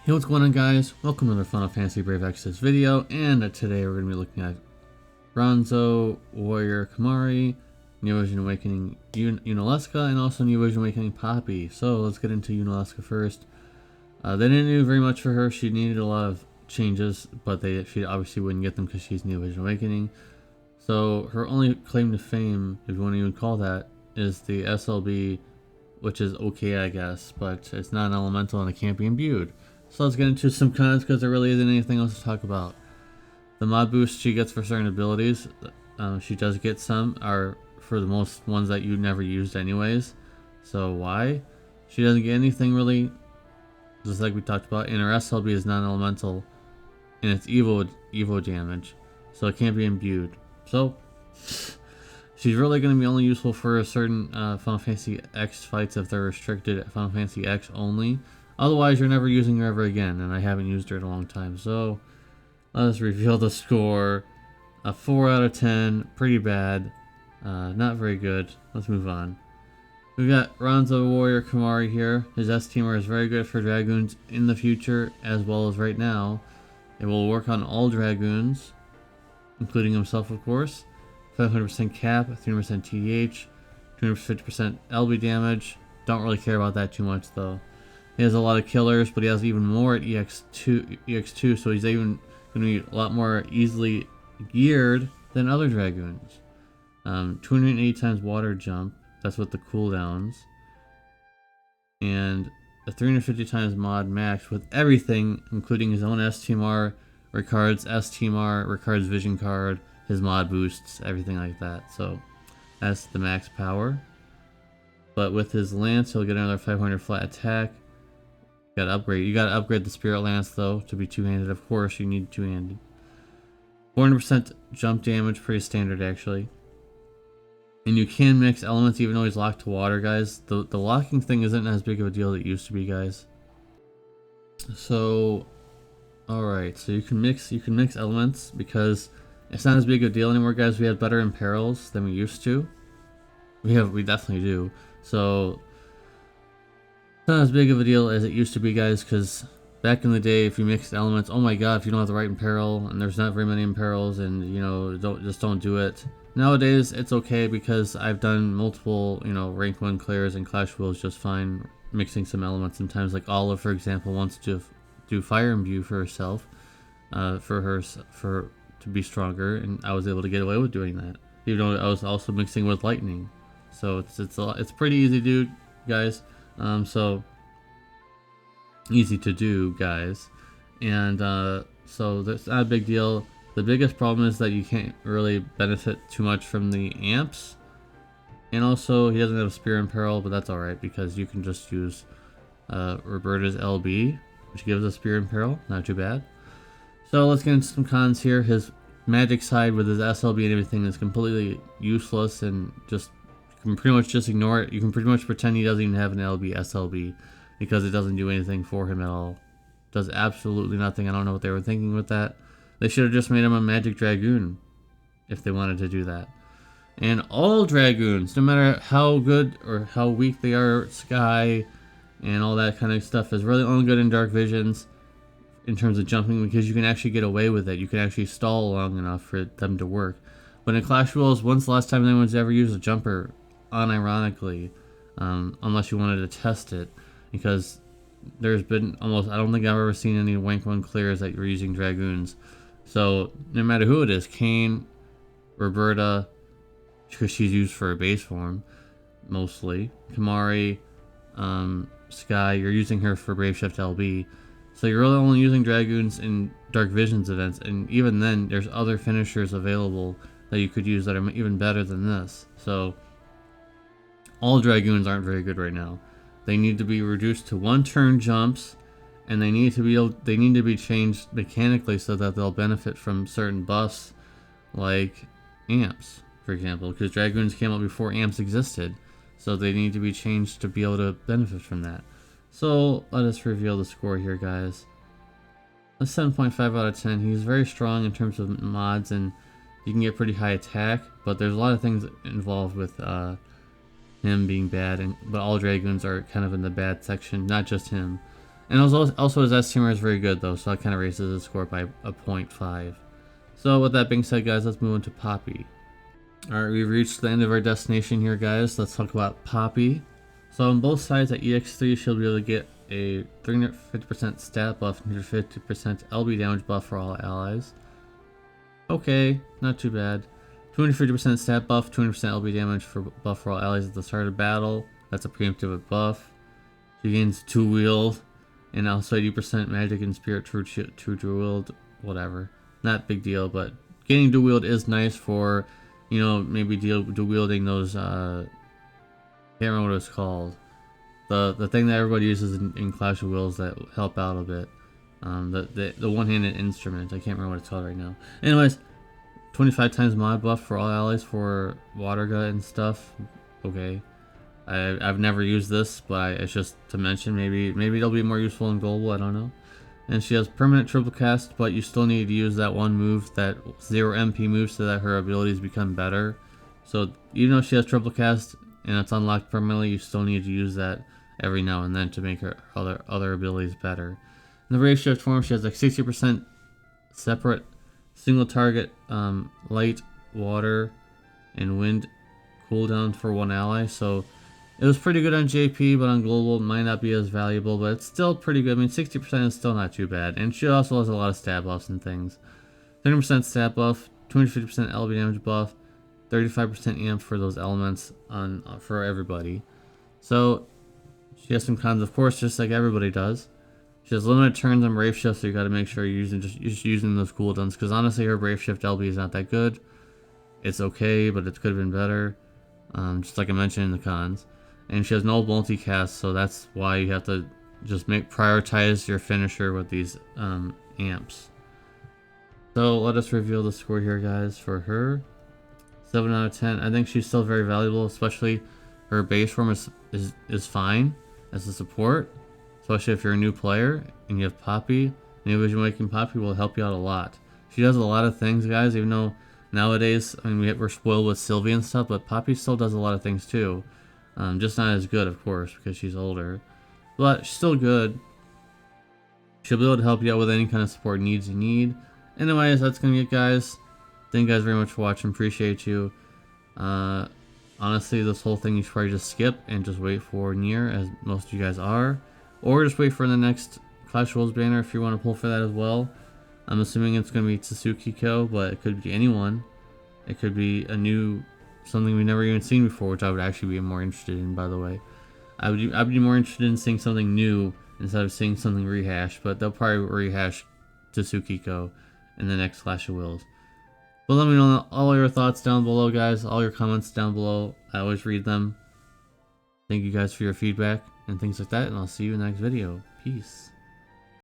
Hey, what's going on, guys? Welcome to another Final Fantasy Brave Exodus video, and today we're going to be looking at Ronso, Warrior Kimahri, New Vision Awakening Yunalesca, and also New Vision Awakening Poppy. So let's get into Yunalesca first. They didn't do very much for her. She needed a lot of changes, but she obviously wouldn't get them because she's New Vision Awakening. So her only claim to fame, if you want to even call that, is the SLB, which is okay, I guess, but it's not an elemental and it can't be imbued. So let's get into some cons because there really isn't anything else to talk about. The mod boost she gets for certain abilities, she does get some, are for the most ones that you never used anyways. So why? She doesn't get anything really, just like we talked about, and her SLB is non-elemental, and it's Evo damage, so it can't be imbued. So she's really going to be only useful for certain Final Fantasy X fights if they're restricted at Final Fantasy X only. Otherwise, you're never using her ever again, and I haven't used her in a long time. So, let us reveal the score. A 4 out of 10, pretty bad. Not very good. Let's move on. We've got Ronso Warrior Kimahri here. His S-Teamer is very good for Dragoons in the future, as well as right now. It will work on all Dragoons, including himself, of course. 500% cap, 300% TDH, 250% LB damage. Don't really care about that too much, though. He has a lot of killers, but he has even more at EX2, so he's even going to be a lot more easily geared than other Dragoons. 280 times water jump, that's with the cooldowns. And a 350 times mod max with everything, including his own S-Teamer, Ricard's S-Teamer, Ricard's vision card, his mod boosts, everything like that. So that's the max power. But with his lance, he'll get another 500 flat attack. You gotta upgrade the Spirit Lance though to be two-handed. Of course, you need two-handed. 400% jump damage, pretty standard actually. And you can mix elements even though he's locked to water, guys. The locking thing isn't as big of a deal as it used to be, guys. So, all right, so you can mix elements because it's not as big of a deal anymore, guys. We have better imperils than we used to. We definitely do. So it's not as big of a deal as it used to be, guys, because back in the day, if you mixed elements, oh my god, if you don't have the right imperil, and there's not very many imperils, and, you know, don't do it. Nowadays, it's okay because I've done multiple, you know, rank 1 clears and Clash Wheels just fine mixing some elements. Sometimes, like Olive, for example, wants to do Fire Imbue for herself, to be stronger, and I was able to get away with doing that, even though I was also mixing with Lightning. So it's pretty easy to do, guys. So easy to do, guys, and so that's not a big deal. The biggest problem is that you can't really benefit too much from the amps, and also he doesn't have a Spear Imperil, but that's alright because you can just use Roberta's LB, which gives a Spear Imperil, not too bad. So let's get into some cons here. His magic side with his SLB and everything is completely useless, and just you can pretty much just ignore it. You can pretty much pretend he doesn't even have an LB SLB because it doesn't do anything for him at all. Does absolutely nothing. I don't know what they were thinking with that. They should have just made him a Magic Dragoon if they wanted to do that. And all Dragoons, no matter how good or how weak they are, Sky and all that kind of stuff, is really only good in Dark Visions in terms of jumping because you can actually get away with it. You can actually stall long enough for them to work. But in Clash Royale, when's the last time anyone's ever used a jumper? Unironically, unless you wanted to test it, because there's been almost, I don't think I've ever seen any rank 1 clears that you're using Dragoons. So no matter who it is, Kain, Roberta, because she's used for a base form mostly, Kimahri, Sky, you're using her for Brave Shift LB. So you're really only using Dragoons in Dark Visions events, and even then there's other finishers available that you could use that are even better than this. So all Dragoons aren't very good right now. They need to be reduced to 1-turn jumps, and they need to be changed mechanically so that they'll benefit from certain buffs, like amps, for example, because Dragoons came out before amps existed, so they need to be changed to be able to benefit from that. So let us reveal the score here, guys. A 7.5 out of 10. He's very strong in terms of mods, and you can get pretty high attack, but there's a lot of things involved with him being bad, but all Dragoons are kind of in the bad section, not just him. And also his S tier is very good though, so that kind of raises his score by a 0.5. So with that being said, guys, let's move on to Poppy. Alright, we've reached the end of our destination here, guys. Let's talk about Poppy. So on both sides at EX3, she'll be able to get a 350% stat buff and 150% LB damage buff for all allies. Okay, not too bad. 250% stat buff, 200% LB damage for buff for all allies at the start of battle. That's a preemptive buff. She gains 2 wield and also 80% magic and spirit true wield, whatever. Not big deal, but getting dual wield is nice for, you know, maybe dual wielding those, can't remember what it's called. The thing that everybody uses in Clash of Wills that help out a bit. The one-handed instrument. I can't remember what it's called right now. Anyways, 25 times mod buff for all allies for water gut and stuff. Okay. I've never used this, but it's just to mention. Maybe it'll be more useful in global. I don't know. And she has permanent triple cast, but you still need to use that one move, that 0 MP move, so that her abilities become better. So even though she has triple cast and it's unlocked permanently, you still need to use that every now and then to make her other abilities better. In the Brave Shift form, she has like 60% separate single target light, water, and wind cooldown for one ally. So it was pretty good on JP, but on global it might not be as valuable, but it's still pretty good. I mean, 60% is still not too bad. And she also has a lot of stat buffs and things. 30% stat buff, 250% LB damage buff, 35% amp for those elements for everybody. So she has some cons, of course, just like everybody does. She has limited turns on Brave Shift, so you got to make sure you're just using those cooldowns. Because honestly, her Brave Shift LB is not that good. It's okay, but it could have been better. Just like I mentioned in the cons. And she has no multicast, so that's why you have to just prioritize your finisher with these amps. So let us reveal the score here, guys, for her. 7 out of 10. I think she's still very valuable, especially her base form is fine as a support. Especially if you're a new player and you have Poppy. New Vision Awakening Poppy will help you out a lot. She does a lot of things, guys, even though nowadays, I mean, we're spoiled with Sylvie and stuff, but Poppy still does a lot of things too. Just not as good, of course, because she's older. But she's still good. She'll be able to help you out with any kind of support needs you need. Anyways, that's going to be it, guys. Thank you guys very much for watching. Appreciate you. Honestly, this whole thing you should probably just skip and just wait for Nier, as most of you guys are. Or just wait for the next Clash of Worlds banner if you want to pull for that as well. I'm assuming it's going to be Tsukiko, but it could be anyone. It could be something we've never even seen before, which I would actually be more interested in, by the way. I'd be more interested in seeing something new instead of seeing something rehashed, but they'll probably rehash Tsukiko in the next Clash of Wills. But let me know all your thoughts down below, guys. All your comments down below. I always read them. Thank you guys for your feedback and things like that, and I'll see you in the next video. Peace.